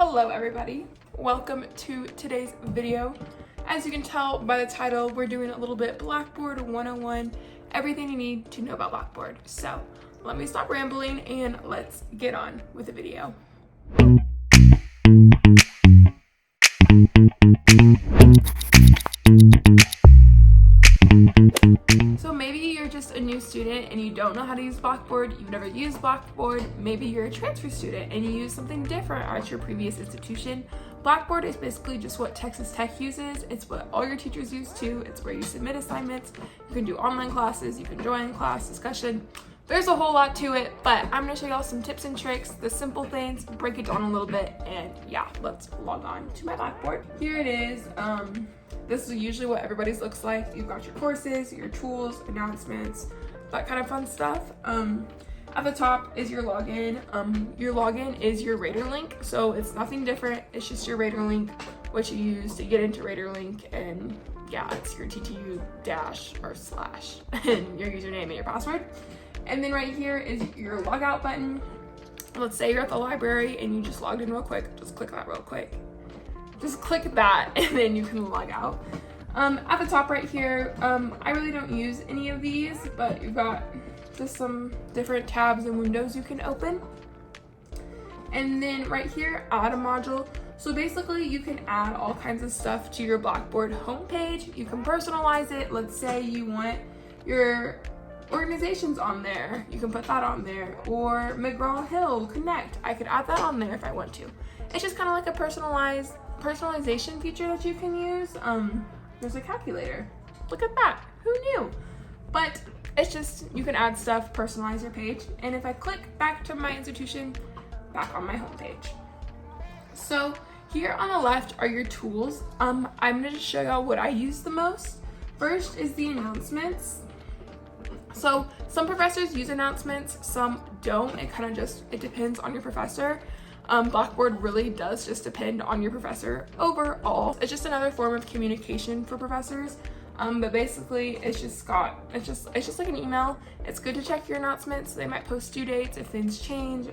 Hello everybody, welcome to today's video. As you can tell by the title, we're doing a little bit Blackboard 101, everything you need to know about Blackboard. So let me stop rambling and let's get on with the video. So maybe you're just a new student and you don't know how to use Blackboard, you've never used Blackboard, maybe you're a transfer student and you use something different at your previous institution. Blackboard is basically just what Texas Tech uses. It's what all your teachers use too. It's where you submit assignments, you can do online classes, you can join class discussion. There's a whole lot to it, but I'm gonna show y'all some tips and tricks, the simple things, break it down a little bit, and yeah, let's log on to my Blackboard. Here it is. This is usually what everybody's looks like. You've got your courses, your tools, announcements, that kind of fun stuff. At the top is your login. Your login is your Rater link, so it's nothing different. It's just your Rater link, which you use to get into Rater link, and yeah, it's your TTU dash or slash and your username and your password. And then right here is your logout button. Let's say you're at the library and you just logged in real quick. Just click that real quick. Just click that and then you can log out. At the top right here, I really don't use any of these, but you've got just some different tabs and windows you can open. And then right here, add a module. So basically you can add all kinds of stuff to your Blackboard homepage. You can personalize it. Let's say you want your organizations on there, you can put that on there, or McGraw-Hill Connect, I could add that on there if I want to. It's just kind of like a personalization feature that you can use. There's a calculator, look at that, who knew? But it's just, you can add stuff, personalize your page, and if I click back to my institution, back on my homepage. So here on the left are your tools. I'm gonna just show y'all what I use the most. First is the announcements. So some professors use announcements, some don't. It depends on your professor. Blackboard really does just depend on your professor overall. It's just another form of communication for professors. But basically it's just like an email. It's good to check your announcements. They might post due dates if things change,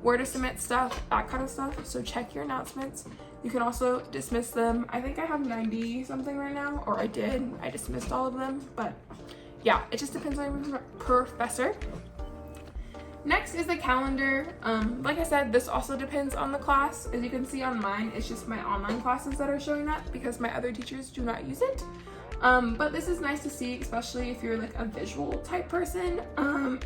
where to submit stuff, that kind of stuff. So check your announcements. You can also dismiss them. I think I have 90 something right now, or I dismissed all of them, but yeah, it just depends on your professor. Next is the calendar. Like I said, this also depends on the class. As you can see on mine, it's just my online classes that are showing up because my other teachers do not use it. But this is nice to see, especially if you're like a visual type person.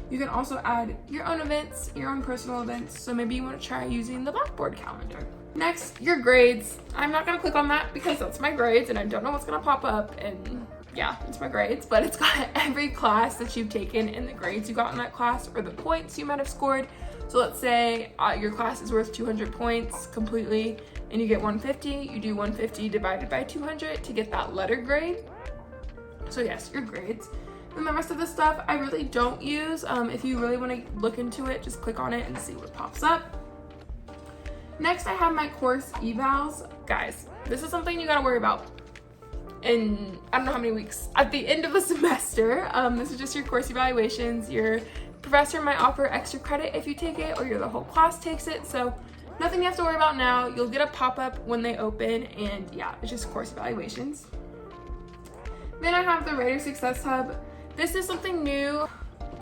You can also add your own events, your own personal events. So maybe you want to try using the Blackboard calendar. Next, your grades. I'm not gonna click on that because that's my grades and I don't know what's gonna pop up, and yeah, it's my grades, but it's got every class that you've taken and the grades you got in that class or the points you might have scored. So let's say your class is worth 200 points completely and you get 150, you do 150 divided by 200 to get that letter grade. So yes, your grades. And the rest of the stuff I really don't use. If you really want to look into it, just click on it and see what pops up. Next, I have my course evals. Guys, this is something you gotta worry about in I don't know how many weeks at the end of the semester. This is just your course evaluations. Your professor might offer extra credit if you take it, or the whole class takes it, so nothing you have to worry about now. You'll get a pop-up when they open, and yeah, it's just course evaluations. Then I have the Rater Success Hub. This is something new,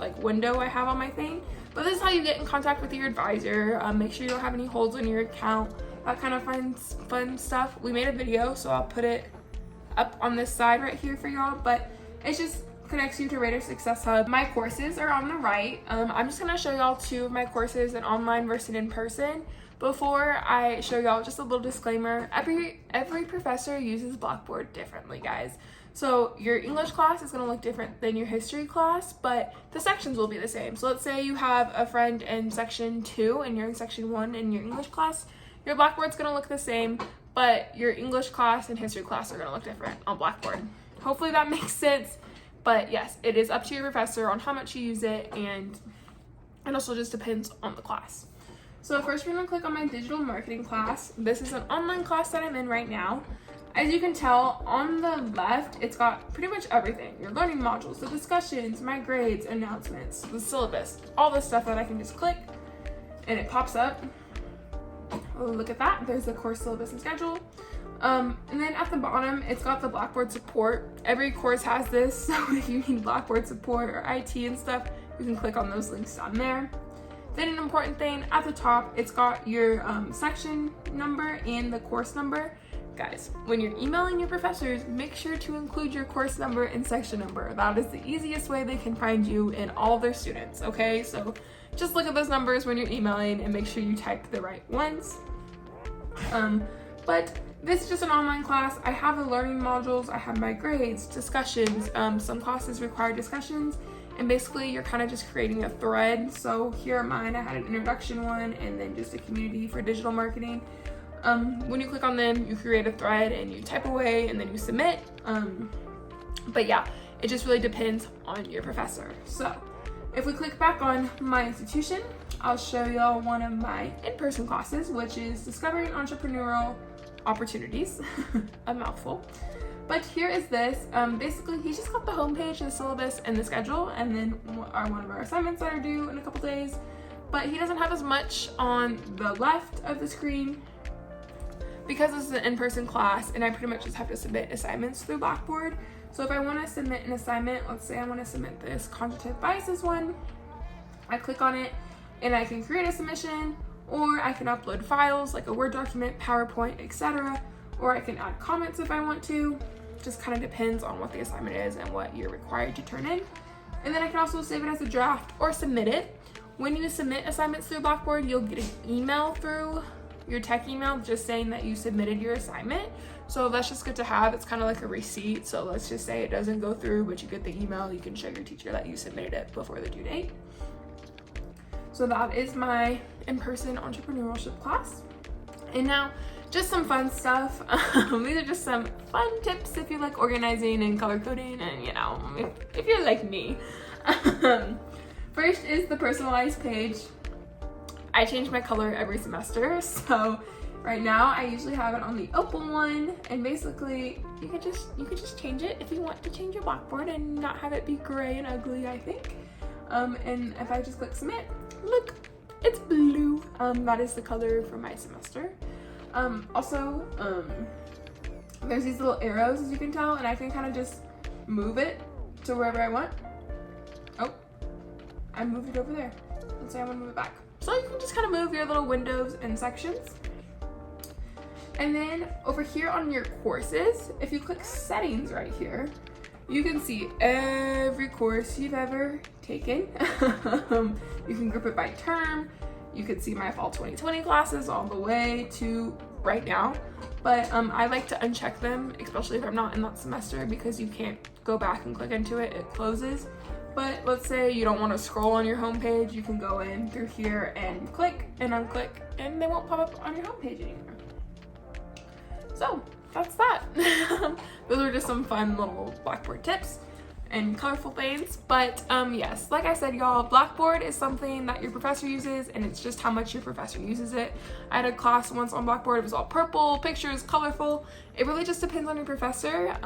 like window I have on my thing, but this is how you get in contact with your advisor. Make sure you don't have any holds on your account, that kind of fun stuff. We made a video, so I'll put it up on this side right here for y'all, but it just connects you to Rater Success Hub. My courses are on the right. I'm just gonna show y'all two of my courses, an online versus in person. Before I show y'all, just a little disclaimer, every professor uses Blackboard differently, guys. So your English class is gonna look different than your history class, but the sections will be the same. So let's say you have a friend in section 2 and you're in section 1 in your English class, your Blackboard's gonna look the same, but your English class and history class are gonna look different on Blackboard. Hopefully that makes sense, but yes, it is up to your professor on how much you use it, and it also just depends on the class. So first we're gonna click on my digital marketing class. This is an online class that I'm in right now. As you can tell, on the left, it's got pretty much everything. Your learning modules, the discussions, my grades, announcements, the syllabus, all this stuff that I can just click and it pops up. look at that. There's the course syllabus and schedule. And then at the bottom, it's got the Blackboard support. Every course has this, so if you need Blackboard support or IT and stuff, you can click on those links down there. Then an important thing, at the top, it's got your section number and the course number. Guys, when you're emailing your professors, make sure to include your course number and section number. That is the easiest way they can find you and all their students, okay? So just look at those numbers when you're emailing and make sure you type the right ones. But this is just an online class. I have the learning modules, I have my grades, discussions, some classes require discussions, and basically you're kind of just creating a thread. So here are mine, I had an introduction one and then just a community for digital marketing. When you click on them, you create a thread and you type away and then you submit. But yeah, it just really depends on your professor. So if we click back on my institution, I'll show y'all one of my in-person classes, which is Discovering Entrepreneurial Opportunities, a mouthful. But here is this. Basically, he's just got the homepage, the syllabus, and the schedule, and then one of our assignments that are due in a couple days. But he doesn't have as much on the left of the screen because this is an in-person class, and I pretty much just have to submit assignments through Blackboard. So if I want to submit an assignment, let's say I want to submit this cognitive biases one, I click on it, and I can create a submission, or I can upload files like a Word document, PowerPoint, etc. Or I can add comments if I want to. Just kind of depends on what the assignment is and what you're required to turn in. And then I can also save it as a draft or submit it. When you submit assignments through Blackboard, you'll get an email through your tech email just saying that you submitted your assignment. So that's just good to have. It's kind of like a receipt. So let's just say it doesn't go through, but you get the email. You can show your teacher that you submitted it before the due date. So that is my in-person entrepreneurship class. And now, just some fun stuff. These are just some fun tips if you like organizing and color coding and, you know, if you're like me. First is the personalized page. I change my color every semester, so right now I usually have it on the opal one, and basically you could just change it if you want to change your Blackboard and not have it be gray and ugly, I think. And if I just click submit, look, it's blue. That is the color for my semester. Also, there's these little arrows, as you can tell, and I can kind of just move it to wherever I want. Oh, I moved it over there. Let's say I want to move it back. So you can just kind of move your little windows and sections. And then over here on your courses, if you click settings right here, you can see every course you've ever taken. You can group it by term. You can see my fall 2020 classes all the way to right now. But I like to uncheck them, especially if I'm not in that semester, because you can't go back and click into it, it closes. But let's say you don't want to scroll on your homepage, you can go in through here and click and unclick, and they won't pop up on your homepage anymore. So that's that. Those are just some fun little Blackboard tips and colorful things. But yes, like I said, y'all, Blackboard is something that your professor uses, and it's just how much your professor uses it. I had a class once on Blackboard. It was all purple, pictures, colorful. It really just depends on your professor.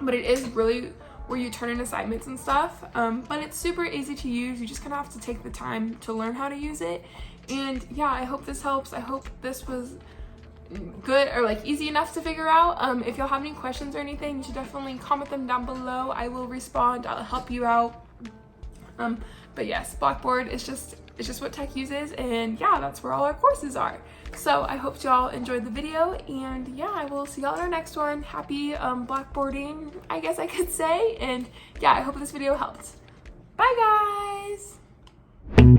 But it is really where you turn in assignments and stuff. But it's super easy to use. You just kind of have to take the time to learn how to use it. And yeah, I hope this helps. I hope this was good or like easy enough to figure out. If y'all have any questions or anything, you should definitely comment them down below. I will respond. I'll help you out. But yes, Blackboard is just what tech uses, and yeah, that's where all our courses are. So I hope y'all enjoyed the video, and yeah, I will see y'all in our next one. Happy Blackboarding, I guess I could say. And yeah, I hope this video helped. Bye guys.